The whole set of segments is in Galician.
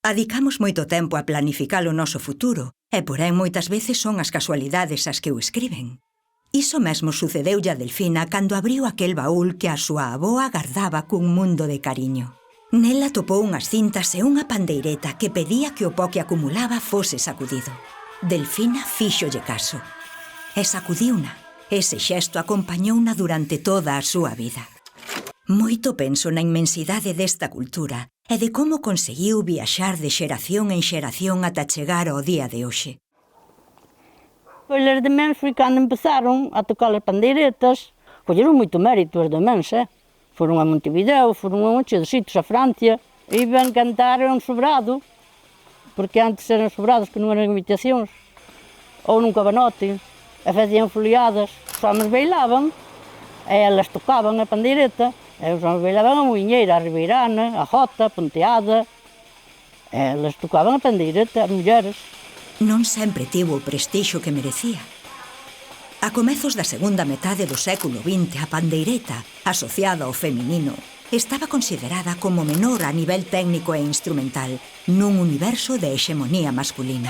Adicamos moito tempo a planificar o noso futuro, e porén moitas veces son as casualidades as que o escriben. Iso mesmo sucedeulle a Delfina cando abriu aquel baúl que a súa avoa gardaba cun mundo de cariño. Nela topou unhas cintas e unha pandeireta que pedía que o pó que acumulaba fose sacudido. Delfina fíxolle caso. E sacudiuna. Ese xesto acompañouna durante toda a súa vida. Moito penso na inmensidade desta cultura e de como conseguiu viaxar de xeración en xeración ata chegar ao día de hoxe. Pois as demens foi cando empezaron a tocar as pandeiretas. Colleron moito mérito as demens, Foron a Montevideo, foron a moitos de sitios, a Francia. Iban cantar un sobrado, porque antes eran sobrados que non eran imitacións, ou nun cabanote, e facían foliadas. Os homens bailaban, e elas tocaban a pandeireta, e os homens bailaban a moinheira, a ribeirana, a jota, a ponteada. Elas tocaban a pandeireta, as mulleres. Non sempre tivo o prestixio que merecía. A comezos da segunda metade do século XX, a pandeireta, asociada ao feminino, estaba considerada como menor a nivel técnico e instrumental, nun universo de hexemonía masculina.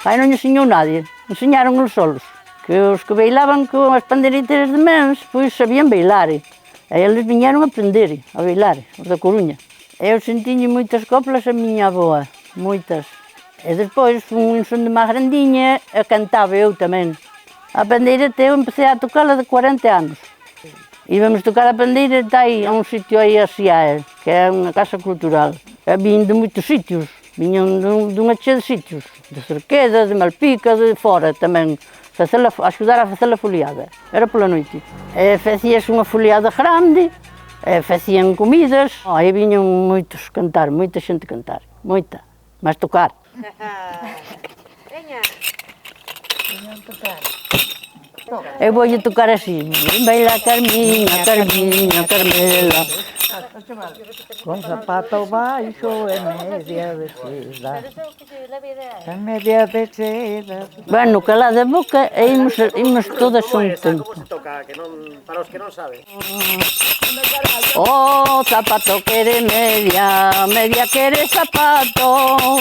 Aí non ensiñou nadie, enseñaron os solos. Que os que bailaban con as pandeiretas de mens, pois sabían bailar. E eles viñeron a aprender a bailar, os da Coruña. Eu sentiñe moitas coplas a miña avoa, moitas. E despois, un son de máis grandiña, e cantaba eu tamén. A pandeireta eu empecé a tocala de 40 anos. Íbamos tocar a pandeireta aí, a un sitio aí a Siaer, que é unha casa cultural. E vin de moitos sitios, viñan dunha chea de sitios, de Cerqueda, de Malpica, de fora tamén. Axudar a facer a foliada, era pola noite. E facías unha foliada grande, e facían comidas. Aí viñan moitos cantar, moita xente cantar, moita, mas tocar. Veña. Veña a tocar. Eu voulle tocar así, baila Carmiña, Carmiña, Carmela. Con zapato baixo e media de seda. E media de seda. Bueno, calá de boca e imos todas un tempo. Como se toca, para os que non saben. Oh, zapato quere media, media quere zapato.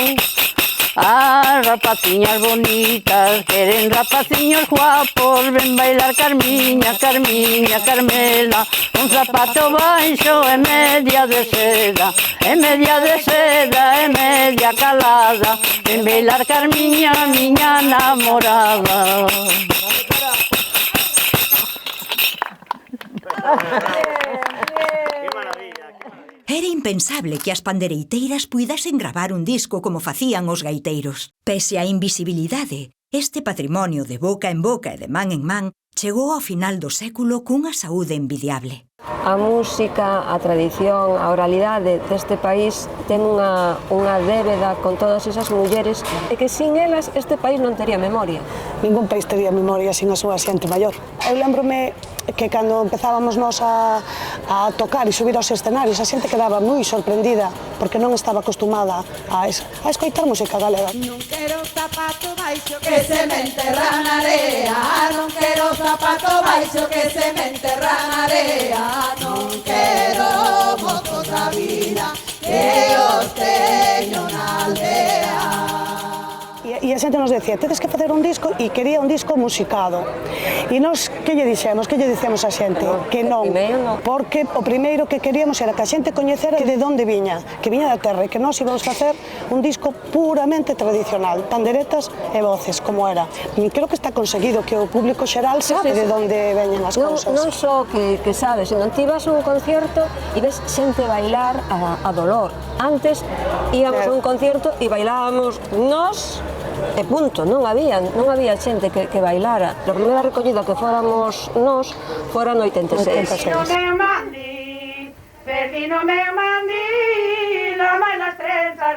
As rapaciñas bonitas queren rapaciños guapos. Ven bailar Carmiña, Carmiña, Carmela. Un zapato baixo e media de seda, e media de seda, e media calada. Ven bailar Carmiña, miña namorada. Era impensable que as pandereiteiras puidasen gravar un disco como facían os gaiteiros. Pese á invisibilidade, este patrimonio de boca en boca e de man en man chegou ao final do século cunha saúde envidiable. A música, a tradición, a oralidade deste país ten unha débeda con todas esas mulleres e que sin elas este país non tería memoria. Ningún país tería memoria sin a súa xente maior. Eu lembrome que cando empezábamos nós a tocar e subir aos escenarios, a xente quedaba moi sorprendida porque non estaba acostumada a escoitar música galega. Non quero zapato baixo que se me enterra na area, non quero zapato baixo que se me enterra na area, non quero mozos da vida que os teño na aldea. E a xente nos decía, tedes que facer un disco, e quería un disco musicado. E nós, que lle dixemos a xente? Que non, porque o primeiro que queríamos era que a xente coñecera de onde viña, que viña da terra, e que nós íbamos facer un disco puramente tradicional, panderetas e voces, como era. E creo que está conseguido, que o público xeral sabe de onde veñen as cousas. Non só que sabes, senón ti vas a un concierto e ves xente bailar a dolor. Antes íamos a un concierto e bailábamos nós, e punto, non había xente que bailara. A primeira recollida que fóramos nós fora no 86. Vecino meu mandil, la mai nas trenzas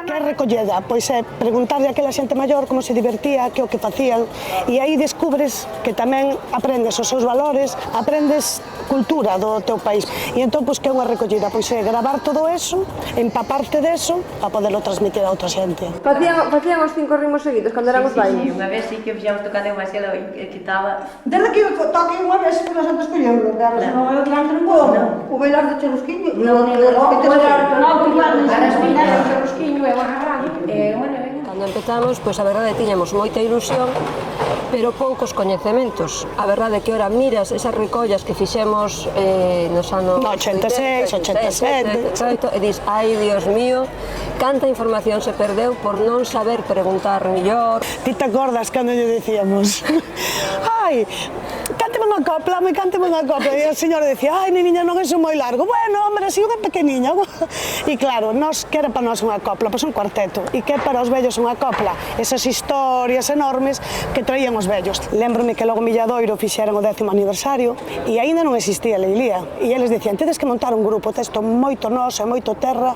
Que é recolleda? Pois é preguntarle a aquela xente maior como se divertía, que o que facían, e aí descubres que tamén aprendes os seus valores, aprendes cultura do teu país. E entón, pois, que é unha recollida? Pois é gravar todo eso, empaparte deso, para poderlo transmitir a outra xente. Facían os 5 ritmos seguidos cando eran os bailes? Sí, unha vez sí que fixamos tocando demasiado e quitaba. Desde que eu toque unha vez, pois a xente escolleu, claro, senón eu claro non vou. O bailar de Cherusquiño. Non, para espinar o Cherusquiño e o agarrado. Cando empezamos, pois a verdade tiñamos moita ilusión, pero poucos coñecementos. A verdade que ora miras esas recollas que fixemos nos anos 86, 87, 88, e dis, ai, Dios mío, canta información se perdeu por non saber preguntar mellor. Ti te acordas cando lle dicíamos ai, cánteme unha copla, e a señora decía, ai, niña, non é moi largo. Bueno, hombre, así unha pequeniña. E claro, nós, que era para nós unha copla? Pois un cuarteto. E que para os vellos unha copla? Esas historias enormes que traían os vellos. Lémbrome que logo Milladoiro fixeron o 10º aniversario e aínda non existía Leilía. E eles dicían, tedes que montar un grupo, testo moito nos e moito terra,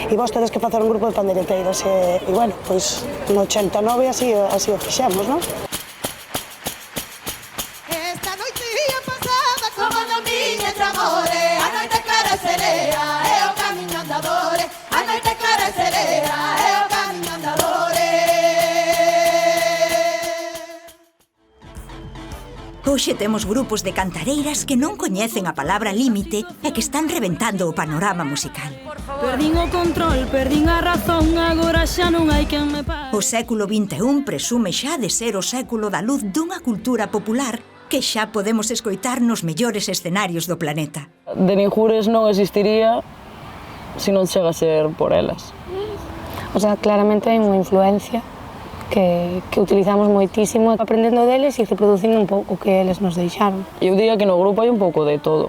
e vos tedes que facer un grupo de pandeireteiras. E bueno, pois no 89 así o fixemos, non? Esta noite ia pasada como no miña entre amores. A noite clara e serea é o camiño andadores. A noite clara e serea é o camiño andadores. Hoxe temos grupos de cantareiras que non coñecen a palabra límite e que están reventando o panorama musical. Perdín o control, perdín a razón, agora xa non hai quen me pare. O século XXI presume xa de ser o século da luz dunha cultura popular que xa podemos escoitar nos mellores escenarios do planeta. De Ninjures non existiría se non chega a ser por elas. O sea, claramente hai unha influencia que utilizamos moitísimo aprendendo deles e reproducindo un pouco o que eles nos deixaron. Eu diría que no grupo hai un pouco de todo.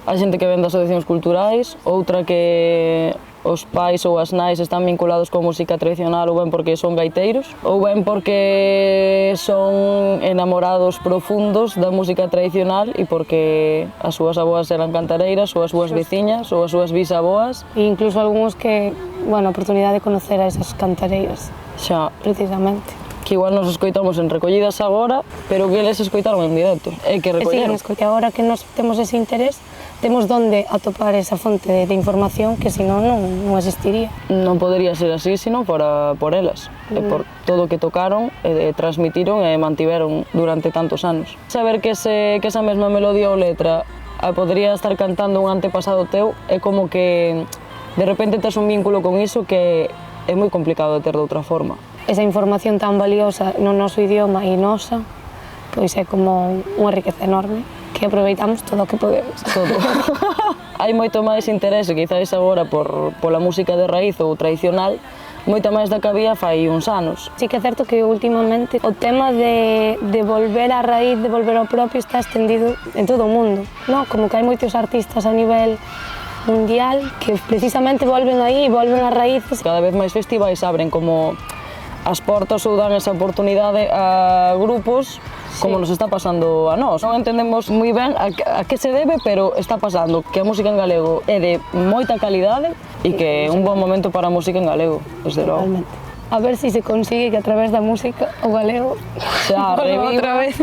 Hai xente que ven das asociacións culturais, outra que os pais ou as nais están vinculados coa música tradicional ou ben porque son gaiteiros, ou ben porque son enamorados profundos da música tradicional e porque as súas aboas eran cantareiras, ou as súas veciñas, ou as súas bisaboas. E incluso algúns que, bueno, a oportunidade de conocer a esas cantareiras. Xa. Precisamente. Que igual nos escoitamos en recollidas agora, pero que eles escoitaron en directo. E que recolleron. E agora que nos temos ese interés, temos donde atopar esa fonte de información que senón non existiría. Non podería ser así, senón por elas, e por todo o que tocaron, e transmitiron e mantiveron durante tantos anos. Saber que esa mesma melodía ou letra a podría estar cantando un antepasado teu é como que de repente tes un vínculo con iso que é moi complicado de ter de outra forma. Esa información tan valiosa no noso idioma e nosa, pois é como unha riqueza enorme que aproveitamos todo o que podemos. Todo. Hai moito máis interese, quizás agora, pola música de raíz ou tradicional, moita máis da que había fai uns anos. Sí que é certo que últimamente o tema de volver á raíz, de volver ao propio, está extendido en todo o mundo, non? Como que hai moitos artistas a nivel mundial que precisamente volven aí, volven ás raíces. Cada vez máis festivais abren como as portas ou dan esa oportunidade a grupos como nos está pasando a nós. Non entendemos moi ben a que se debe, pero está pasando que a música en galego é de moita calidade e que é un bon momento para a música en galego, desde logo. Totalmente. A ver se se consigue que a través da música o galego xa reviva outra vez.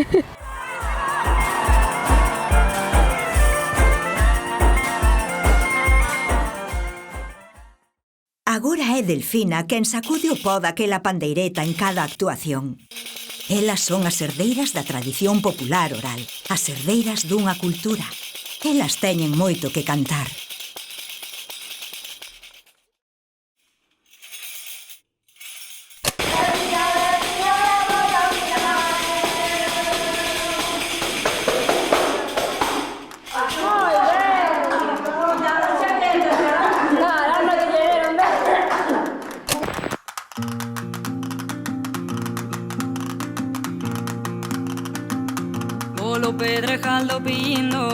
Agora é Delfina quen sacude o pó daquela pandeireta en cada actuación. Elas son as herdeiras da tradición popular oral, as herdeiras dunha cultura. Elas teñen moito que cantar. Polo Pedregal do Pindo